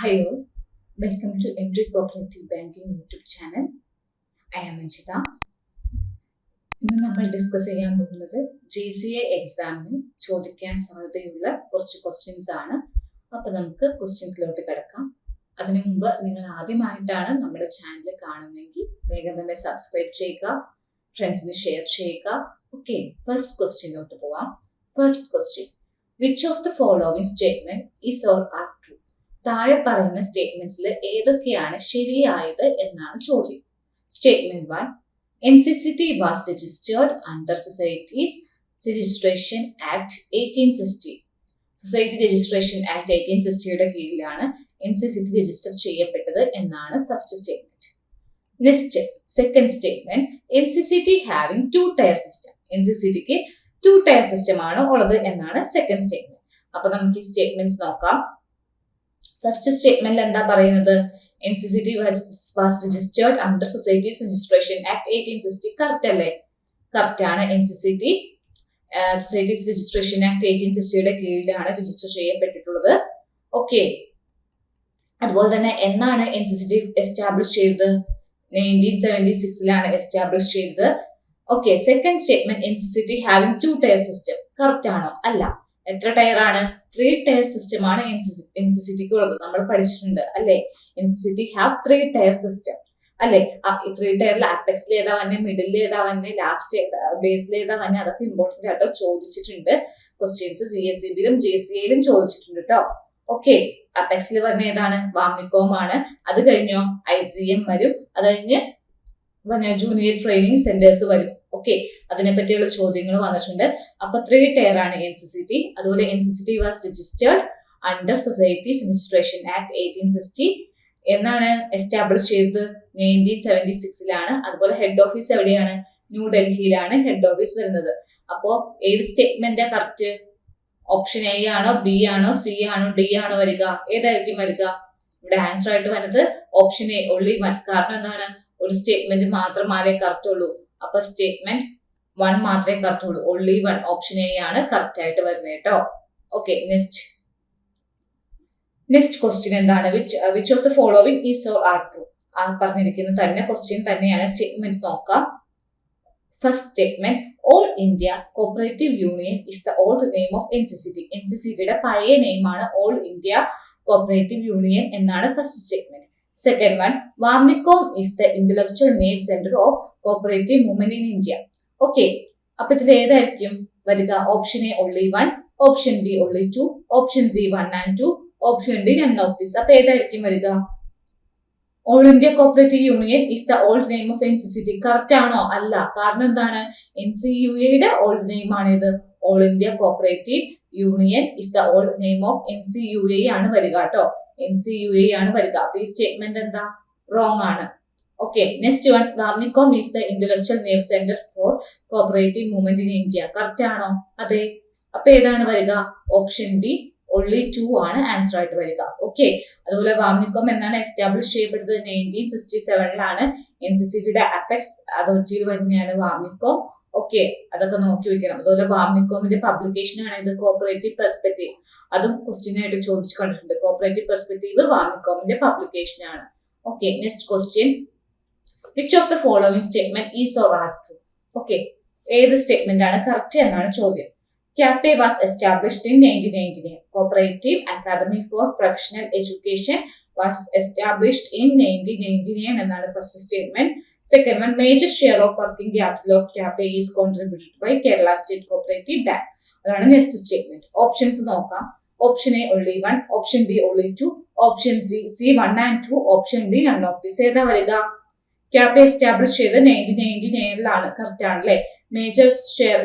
Hi all, welcome to Entry Cooperative Banking YouTube channel. I am Anchita. ഇന്ന് നമ്മൾ discuss ചെയ്യാൻ പോകുന്നത് GCA എക്സാമിന് ചോദിക്കാൻ സാധ്യതയുള്ള കുറച്ച് ക്വസ്റ്റ്യൻസ് ആണ്. അപ്പോൾ നമുക്ക് ക്വസ്റ്റ്യൻസിലോട്ട് കിടക്കാം. അതിനു മുമ്പ് നിങ്ങൾ ആദ്യമായിട്ടാണ് നമ്മുടെ ചാനൽ കാണുന്നതെങ്കിൽ വേഗം തന്നെ സബ്സ്ക്രൈബ് ചെയ്യുക, ഫ്രണ്ട്സിന് ഷെയർ ചെയ്യുക. ഓക്കെ, ഫസ്റ്റ് ക്വസ്റ്റ്യനിലോട്ട് പോവാം. First question, which of the following statement is or are true? താഴെ പറയുന്ന സ്റ്റേറ്റ്മെന്റ്സിൽ ഏതൊക്കെയാണ് ശരിയായത് എന്നാണ് ചോദ്യം. Statement 1, NCCT was registered under Societies Registration Act 1860. Society registration act 1860യുടെ കീഴിലാണ് NCCT രജിസ്റ്റർ ചെയ്യപ്പെട്ടത് എന്നാണ് first statement. Next second statement, NCCT having 2-tier system. NCCTക്ക് 2-tier സിസ്റ്റം ആണ് ഉള്ളത് എന്നാണ് സെക്കൻഡ് സ്റ്റേറ്റ്മെന്റ്. അപ്പൊ നമുക്ക് ഈ സ്റ്റേറ്റ്മെന്റ്സ് നോക്കാം. ഫസ്റ്റ് സ്റ്റേറ്റ്മെന്റിൽ എന്താ പറയുന്നത്? NCCT was registered under Societies Registration Act 1860. Correct അല്ലേ? കറക്റ്റ് ആണ്. NCCT Societies Registration Act 1860യുടെ കീഴിലാണ് രജിസ്റ്റർ ചെയ്യപ്പെട്ടിട്ടുള്ളത്. ഓക്കെ, അതുപോലെ തന്നെ എന്നാണ് NCCT എസ്റ്റാബ്ലിഷ് ചെയ്തത്? 1976ലാണ് എസ്റ്റാബ്ലിഷ് ചെയ്തത്. Okay, second statement, NCCT having 2-tier system. Correct ആണോ? അല്ല. എത്ര ടയർ ആണ്? 3-tier സിസ്റ്റം ആണ് NCCTക്ക് ഉള്ളത്. നമ്മൾ പഠിച്ചിട്ടുണ്ട് അല്ലെ? NCCT ഹാവ് 3-tier സിസ്റ്റം അല്ലെ? 3-tierൽ അപ്പെക്സിൽ ഏതാ വന്നെ, മിഡിൽ ഏതാ വന്നെ, ലാസ്റ്റ് ബേസിൽ ഏതാ വന്നെ, അതൊക്കെ ഇമ്പോർട്ടന്റ് ആയിട്ടോ ചോദിച്ചിട്ടുണ്ട്. ക്വസ്റ്റ്യൻസ് CSEBയിലും JCAയിലും ചോദിച്ചിട്ടുണ്ട് കേട്ടോ. ഓക്കെ, അപ്പെക്സിൽ പറഞ്ഞ ഏതാണ്? വാംനിക്കോം ആണ്. അത് കഴിഞ്ഞോ IGM വരും. അത് കഴിഞ്ഞ് ജൂനിയർ ട്രെയിനിങ് സെന്റേഴ്സ് വരും. ഓക്കെ, അതിനെ പറ്റിയുള്ള ചോദ്യങ്ങൾ വന്നിട്ടുണ്ട്. അപ്പൊ 3-tier ആണ് NCCT. അതുപോലെ NCCT was registered under societies registration act 1860. എന്നാണ് എസ്റ്റാബ്ലിഷ് ചെയ്തത്? 1976ലാണ്. അതുപോലെ ഹെഡ് ഓഫീസ് എവിടെയാണ്? ന്യൂഡൽഹിയിലാണ് ഹെഡ് ഓഫീസ് വരുന്നത്. അപ്പോ ഏത് സ്റ്റേറ്റ്മെന്റാ കറക്റ്റ്? ഓപ്ഷൻ A ആണോ, B ആണോ, C ആണോ, D ആണോ വരിക? ഏതായിരിക്കും വരിക? ഇവിടെ ആൻസർ ആയിട്ട് വരുന്നത് ഓപ്ഷൻ A, only one. കാരണം എന്താണ്? ഒരു സ്റ്റേറ്റ്മെന്റ് മാത്രമാലേ കറക്റ്റ് ഉള്ളൂ. അപ്പൊ സ്റ്റേറ്റ്മെന്റ് 1 മാത്രമേ കറക്റ്റ് ഉള്ളൂ. only one. ഓപ്ഷൻ A ആണ് കറക്റ്റ് ആയിട്ട് വരുന്നത് കേട്ടോ. ഓക്കെ, നെക്സ്റ്റ് ക്വസ്റ്റ്യൻ എന്താണ്? Which of the following is or are true? ആ പറഞ്ഞിരിക്കുന്ന തന്നെ ക്വസ്റ്റ്യൻ തന്നെയാണ്. സ്റ്റേറ്റ്മെന്റ് നോക്കാം. First statement, all India cooperative union is the old name of NCCT. NCCTയുടെ പഴയ നെയിമാണ് ഓൾ ഇന്ത്യ കോപ്പറേറ്റീവ് യൂണിയൻ എന്നാണ് first statement. Second one, Vamnicom is the intellectual name center of cooperative movement in India. Okay, അപ്പൊ ഇതിൽ ഏതായിരിക്കും വരിക? Option A only one, option B only two, option C 1 and 2, option D none of this. അപ്പൊ ഏതായിരിക്കും വരിക? All India cooperative union is the old name of NCCT. Correct ആണോ? അല്ല. കാരണം എന്താണ്? NCUAയുടെ ഓൾഡ് നെയിം ആണ് ഇത്. All India cooperative union is the old name of NCUA ആണ് വരിക കേട്ടോ. NCUA ആണ് വരിക. അപ്പൊ ഈ സ്റ്റേറ്റ്മെന്റ് എന്താ? റോങ് ആണ്. Okay, next one, Vamnicom is the intellectual name centre for cooperative movement in India. Correct ആണോ? അതെ. അപ്പൊ ഏതാണ് വരിക? ഓപ്ഷൻ ബി only 2 ആണ് ആൻസർ ആയിട്ട് വരിക. ഓക്കെ, അതുപോലെ വാംനിക്കോം എന്നാണ് എസ്റ്റാബ്ലിഷ് ചെയ്യപ്പെട്ടത്? 1967ലാണ്. NCCTയുടെ അപ്പെക്സ് അതോറിറ്റിയിൽ വരുന്നതാണ് വാംനിക്കോം. ഓക്കെ, അതൊക്കെ നോക്കി വെക്കണം. അതുപോലെ വാംനിക്കോമിന്റെ പബ്ലിക്കേഷൻ ആണ് ഇത് കോപ്പറേറ്റീവ് പെർസ്പെക്റ്റീവ്. അതും ക്വസ്റ്റ്യൻ ആയിട്ട് ചോദിച്ചു കണ്ടിട്ടുണ്ട്. കോപ്പറേറ്റീവ് പെർസ്പെക്റ്റീവ് വാംനിക്കോമിന്റെ പബ്ലിക്കേഷൻ ആണ്. Okay, next question, which of the following statement is or are true? Okay, ഏത് സ്റ്റേറ്റ്മെന്റ് ആണ് കറക്റ്റ് എന്നാണ് ചോദ്യം. CAPE was established in 1999. Cooperative Academy for Professional Education was established in 1999 എന്നാണ് first statement. Second one, major share of working capital of CAPE is contributed by Kerala State Cooperative Bank. അതാണ് next statement. Options നോക്കാം. Option A only one, option B only two, option C 1 and 2, option D none of this. ഏതാ വരിക? CAPE establish ചെയ്ത് 1999ലാണ്. Correct ആണല്ലേ? Major share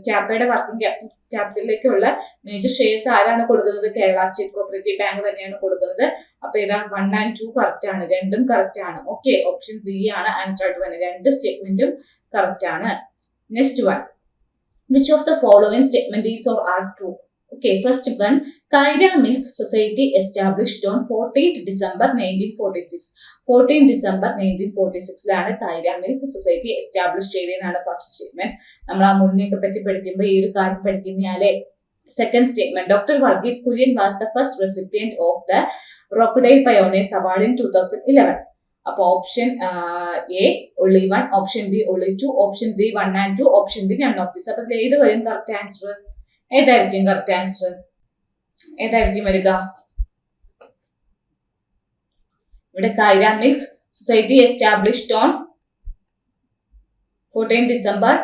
CAPEയുടെ working ക്യാപിറ്റലിലേക്കുള്ള major shares ആരാണ് കൊടുക്കുന്നത്? കേരള സ്റ്റേറ്റ് കോപ്പറേറ്റീവ് ബാങ്ക് തന്നെയാണ് കൊടുക്കുന്നത്. അപ്പൊ ഏതാ? 1 and 2 കറക്റ്റ് ആണ്. രണ്ടും കറക്റ്റ് ആണ്. ഓക്കെ, ഓപ്ഷൻ C ആണ് ആൻസർ ആയിട്ട് വരുന്നത്. രണ്ട് സ്റ്റേറ്റ്മെന്റും കറക്റ്റ് ആണ്. Next one, which of the following statement is or are true? Okay, first one, Kaira Milk Society established on 14th December 1946. 14 December 1946ലാണ് Kaira Milk Society established ചെയ്തതെന്നാണ് first statement. നമ്മൾ ആ മുന്നേക്കെ പറ്റി പഠിക്കുമ്പോൾ ഈ ഒരു കാര്യം പഠിക്കുന്നയാളെ Second statement, Dr. Varghese Kurian was the first recipient of the Rochdale Pioneers Award in 2011. അപ്പോൾ option A only 1, option B only 2, option C 1 and 2, option B none of this. അപ്പോൾ ഇതിൽ ഏത് വരും കറക്റ്റ് ആൻസർ? ഏതായിരിക്കും correct answer? ഏതായിരിക്കും വരിക? ഇവിടെ Kaira milk society established on 14 December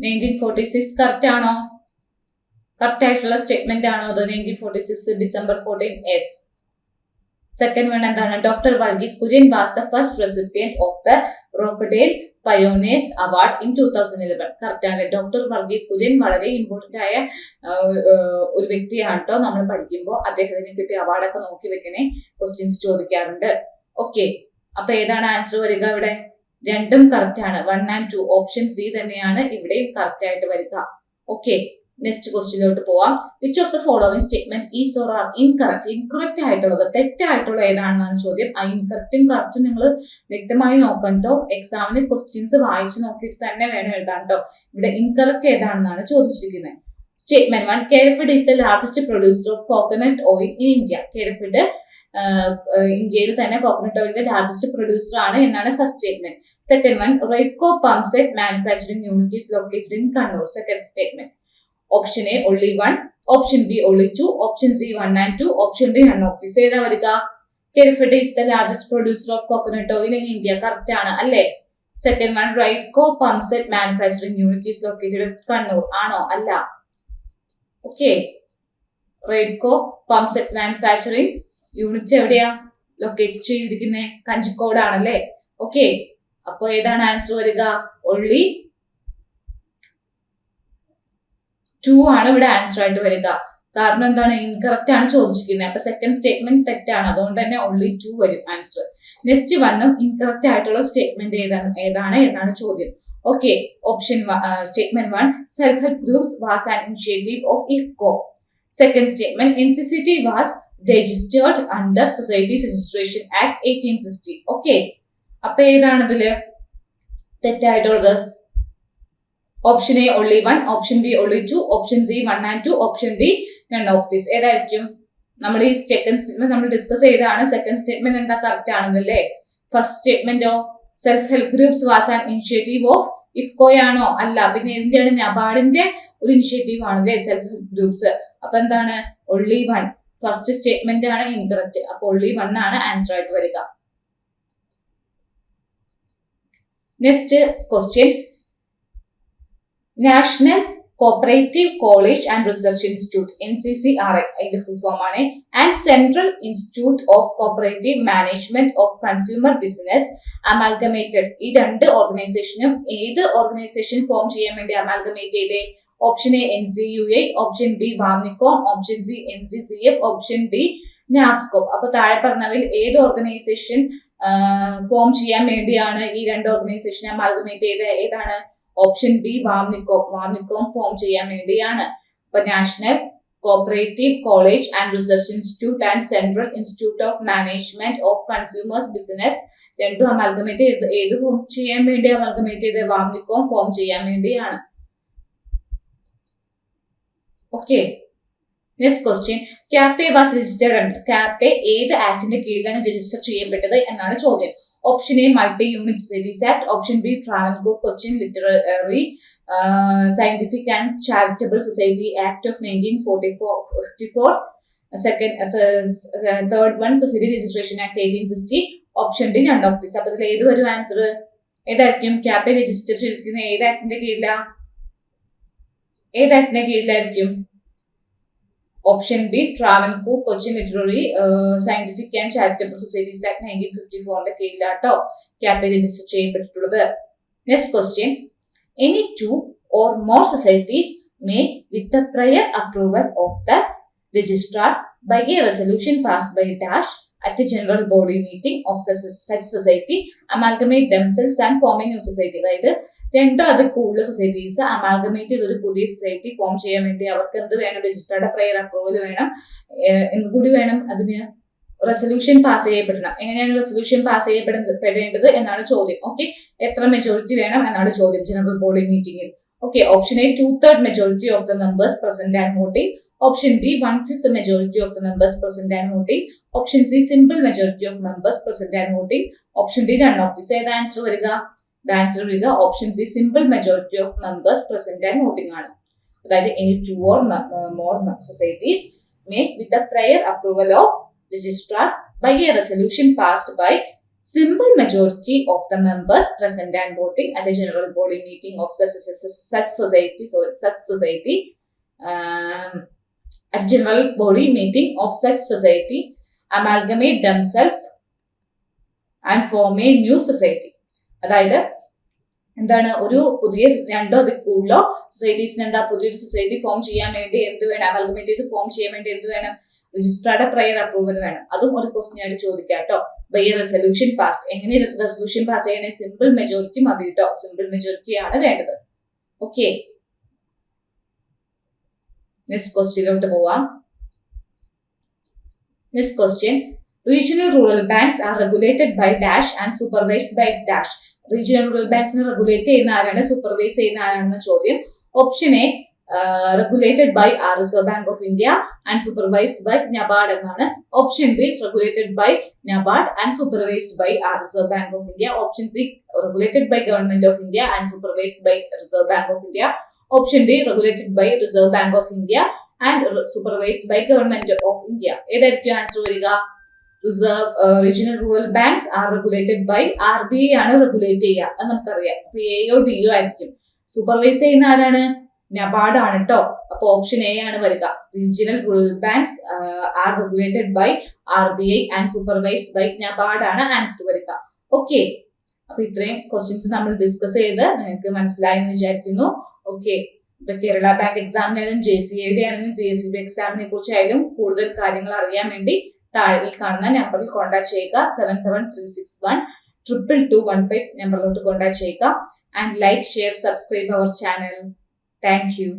1946 correct ആണോ? കറക്റ്റ് ആയിട്ടുള്ള സ്റ്റേറ്റ്മെന്റ് ആണോ അത്? 1946 ഡിസംബർ 14. യെസ്. സെക്കൻഡ് വൺ എന്താണ്? Doctor Varghese Kurien was the first recipient of the Rochdale pioneers award in 2011. Correct ആണ്. ഡോക്ടർ വർഗീസ് കുര്യൻ വളരെ ഇമ്പോർട്ടന്റ് ആയ ഒരു വ്യക്തിയാണ് കേട്ടോ. നമ്മൾ പഠിക്കുമ്പോൾ അദ്ദേഹത്തിന് കിട്ടിയ അവാർഡൊക്കെ നോക്കി വെക്കണേ, ക്വസ്റ്റ്യൻസ് ചോദിക്കാറുണ്ട്. ഓക്കെ, അപ്പൊ ഏതാണ് ആൻസർ വരിക? ഇവിടെ രണ്ടും കറക്റ്റ് ആണ്. 1 and 2, ഓപ്ഷൻ സി തന്നെയാണ് ഇവിടെയും കറക്റ്റ് ആയിട്ട് വരിക. ഓക്കെ, നെക്സ്റ്റ് ക്വസ്റ്റ്യനിലോട്ട് പോവാം. Which of the following statement is or are incorrect? Incorrect ആയിട്ടുള്ളത്, തെറ്റായിട്ടുള്ള ഏതാണെന്നാണ് ചോദ്യം. ആ ഇൻകറക്റ്റും കറക്റ്റും നിങ്ങൾ വ്യക്തമായി നോക്കണ്ടോ. എക്സാമിന് ക്വസ്റ്റ്യൻസ് വായിച്ച് നോക്കിയിട്ട് തന്നെ വേണം എഴുതാൻ കേട്ടോ. ഇവിടെ ഇൻകറക്റ്റ് ഏതാണെന്നാണ് ചോദിച്ചിരിക്കുന്നത്. Statement 1, Kerafed is the largest producer of coconut oil in India. Kerafed ഇന്ത്യയിൽ തന്നെ കോക്കനട്ട് ഓയിലിന്റെ ലാർജസ്റ്റ് പ്രൊഡ്യൂസർ ആണ് എന്നാണ് first statement. Second one, Raidco pump set manufacturing unit is located in Kannur. Second statement. Option A only 1, option B only 2, option C 1 and 2, option D none of this. ഏതാ വരിക? Kerafed is the largest producer of coconut oil in India. Correct ആണ് അല്ലേ? Second one, Raidco pump set manufacturing unit is located in Kannur. ആണോ? അല്ല. Okay, Raidco pump set manufacturing unit എവിടെയാ locate ചെയ്തിരിക്കുന്നത്? കഞ്ചിക്കോട് ആണല്ലേ. Okay, അപ്പൊ ഏതാണ് ആൻസർ വരിക? only 2 ആണ് ഇവിടെ ആൻസർ ആയിട്ട് വരിക. കാരണം എന്താണ്? ഇൻകറക്റ്റ് ആണ് ചോദിച്ചിരിക്കുന്നത്. അപ്പൊ സെക്കൻഡ് സ്റ്റേറ്റ്മെന്റ് തെറ്റാണ്, അതുകൊണ്ട് തന്നെ only 2 വരും ആൻസർ. നെക്സ്റ്റ് വണ്ണും ഇൻകറക്റ്റ് ആയിട്ടുള്ള സ്റ്റേറ്റ്മെന്റ് ഏതാണ് എന്നാണ് ചോദ്യം. Okay, option statement 1, self help groups was an initiative of IFFCO. Second statement, NCCT was registered under societies registration act 1860. Okay, അപ്പൊ ഏതാണ് ഇതില് തെറ്റായിട്ടുള്ളത്? Option A only 1, option B only 2, option C 1 and 2, option D none of this. ഏതായിരിക്കും? നമ്മൾ ഈ second statement നമ്മൾ discuss ചെയ്തതാണ്. Second statement എന്താ കറക്റ്റ് ആണെന്നല്ലേ? ഫസ്റ്റ് സ്റ്റേറ്റ്മെന്റോ self help groups was an initiative of IFFCO ആണോ? അല്ല. പിന്നെ എന്താണ്? നബാർഡിന്റെ ഒരു ഇനിഷ്യേറ്റീവ് ആണല്ലേ സെൽഫ് ഹെൽപ്പ് ഗ്രൂപ്പ്സ്. അപ്പൊ എന്താണ്? only 1. ഫസ്റ്റ് സ്റ്റേറ്റ്മെന്റ് ആണ് ഇൻകറക്റ്റ്. അപ്പൊ only 1 ആണ് ആൻസർ ആയിട്ട് വരിക. Next question, national cooperative college and research institute NCCRI അതിന്റെ ഫുൾ ഫോം ആണ്, and central institute of cooperative management of consumer business amalgamated. ഈ രണ്ട് ഓർഗനൈസേഷനും ഏത് ഓർഗനൈസേഷൻ ഫോം ചെയ്യാൻ വേണ്ടി അമാൽഗമേറ്റ് ചെയ്തേ? Option A NCUA, option B VAMNICOM, option C NCCF, option D NAFSCOM. അപ്പൊ താഴെ പറഞ്ഞവയിൽ ഏത് ഓർഗനൈസേഷൻ ഫോം ചെയ്യാൻ വേണ്ടിയാണ് ഈ രണ്ട് ഓർഗനൈസേഷൻ അമാൽഗമേറ്റ് ചെയ്തത്? ഏതാണ്? Option B VAMNICOM. VAMNICOM form ചെയ്യാൻ വേണ്ടിയാണ്. അപ്പൊ national cooperative college and research institute and central institute of management of consumers business രണ്ടും അമാൽഗമേറ്റ് ചെയ്ത് ഏത് ഫോം ചെയ്യാൻ വേണ്ടി അമാൽഗമേറ്റ് ചെയ്ത്? വാംനിക്കോം ഫോം ചെയ്യാൻ വേണ്ടിയാണ്. Okay, next question, CAPE was registered. CAPE ഏത് ആക്ടിന്റെ കീഴിലാണ് രജിസ്റ്റർ ചെയ്യപ്പെട്ടത് എന്നാണ് ചോദ്യം. Option A multi unit societies act, option B Travancore Cochin literary scientific and charitable society act of 1954, third one society registration act 1860, option D none of this. അപ്പൊ ഇതിൽ ഏത് വരും ആൻസർ? ഏതായിരിക്കും? കാപ്പെ രജിസ്റ്റർ ചെയ്തിരിക്കുന്ന ഏത് ആക്ടിന്റെ കീഴിലാ? ഏത് ആക്ടിന്റെ കീഴിലായിരിക്കും? Option B Travancore Cochin literary scientific and charitable societies act 1954 കീഴിലാട്ടോ കാപ്പെ രജിസ്റ്റർ ചെയ്യപ്പെട്ടിട്ടുള്ളത്. Next question, any 2 or more societies may with the prior approval of the registrar by a resolution passed by dash at the general body meeting of such society amalgamate themselves and form a new society. അതായത് രണ്ടോ അതിൽ കൂടുതൽ societies amalgamate ചെയ്തൊരു പുതിയ society form ചെയ്യാൻ വേണ്ടി അവർക്ക് എന്ത് വേണം? രജിസ്റ്ററുടെ പ്രയർ അപ്രൂവൽ വേണം. എന്തുകൂടി വേണം? അതിന് റെസൊല്യൂഷൻ പാസ് ചെയ്യപ്പെടണം. എങ്ങനെയാണ് റെസൊല്യൂഷൻ പാസ് ചെയ്യപ്പെടേണ്ടത് എന്നാണ് ചോദ്യം. ഓക്കെ, എത്ര മെജോറിറ്റി വേണം എന്നാണ് ചോദ്യം ജനറൽ ബോഡി മീറ്റിംഗിൽ. Okay, option A 2/3 majority of the members present and voting, Option B, 1/5 majority of the members present and voting. Option C, simple majority of members present and voting. Option D, none of this. ഏത് answer വരിക? Answer വരിക option C, simple majority of members present and voting ആണ്. അതായത് any two or more societies made with the prior approval of registrar by a resolution passed by simple majority of the members present and voting at a general body meeting of such society at general body meeting of such society amalgamate themselves and form a new society. അതായത് എന്താണ്, ഒരു പുതിയ രണ്ടോ അതിൽ കൂടുതലോ സൊസൈറ്റീസിന് എന്താ പുതിയൊരു society form ചെയ്യാൻ വേണ്ടി എന്ത് വേണം, അമൽഗമേറ്റ് ചെയ്ത് ഫോം ചെയ്യാൻ വേണ്ടി എന്ത് വേണം, രജിസ്ട്രാറുടെ പ്രയർ അപ്രൂവൽ വേണം. അതും ഒരു ക്വസ്റ്റ്യൻ ആയിട്ട് ചോദിക്കാം കേട്ടോ. ബൈ എ റെസൊല്യൂഷൻ പാസ്ഡ്, എങ്ങനെ റെസൊല്യൂഷൻ പാസ് ചെയ്യണേ? സിമ്പിൾ മെജോറിറ്റി മതി കേട്ടോ, സിമ്പിൾ മെജോറിറ്റി ആണ് വേണ്ടത്. ഓക്കെ, നെക്സ്റ്റ് ക്വസ്റ്റ്യനിലോട്ട് പോവാം. Next question, regional rural banks are regulated by dash and supervised by dash. Regional rural ബാങ്ക്സിനെ റെഗുലേറ്റ് ചെയ്യുന്ന ആരാണ്, സൂപ്പർവൈസ് ചെയ്യുന്ന ആരാണെന്ന ചോദ്യം. Option A, regulated by Reserve Bank of India and supervised by NABARD എന്നാണ്. Option B, regulated by NABARD and supervised by Reserve Bank of India. Option C, regulated by Government of India and supervised by Reserve Bank of India. Option D, regulated by Reserve Bank of India and supervised by Government of India. ഏതായിരിക്കും answer വരിക? Regional rural banks are regulated by RBI ആണ് റെഗുലേറ്റ് ചെയ്യുക, അത് നമുക്കറിയാം. അപ്പൊ എയോ deo ആയിരിക്കും. Supervise ചെയ്യുന്ന ആരാണ്? NABARD ആണ് കേട്ടോ. അപ്പൊ ഓപ്ഷൻ എ ആണ് വരിക. Regional rural banks are regulated by RBI and supervised by NABARD ആണ് ആൻസർ വരിക. ഓക്കെ, അപ്പൊ ഇത്രയും ക്വസ്റ്റ്യൻസ് നമ്മൾ ഡിസ്കസ് ചെയ്ത് നിങ്ങൾക്ക് മനസ്സിലായി എന്ന് വിചാരിക്കുന്നു. ഓക്കെ, ഇപ്പൊ കേരള ബാങ്ക് എക്സാമിനായാലും JCAയുടെ ആണെങ്കിലും JSCB എക്സാമിനെ കുറിച്ചായാലും കൂടുതൽ കാര്യങ്ങൾ അറിയാൻ വേണ്ടി താഴെ ഈ കാണുന്ന നമ്പറിൽ കോൺടാക്ട് ചെയ്യുക. 7736122215 നമ്പറിലോട്ട് കോൺടാക്ട് ചെയ്യുക. And like, share, subscribe our channel. Thank U.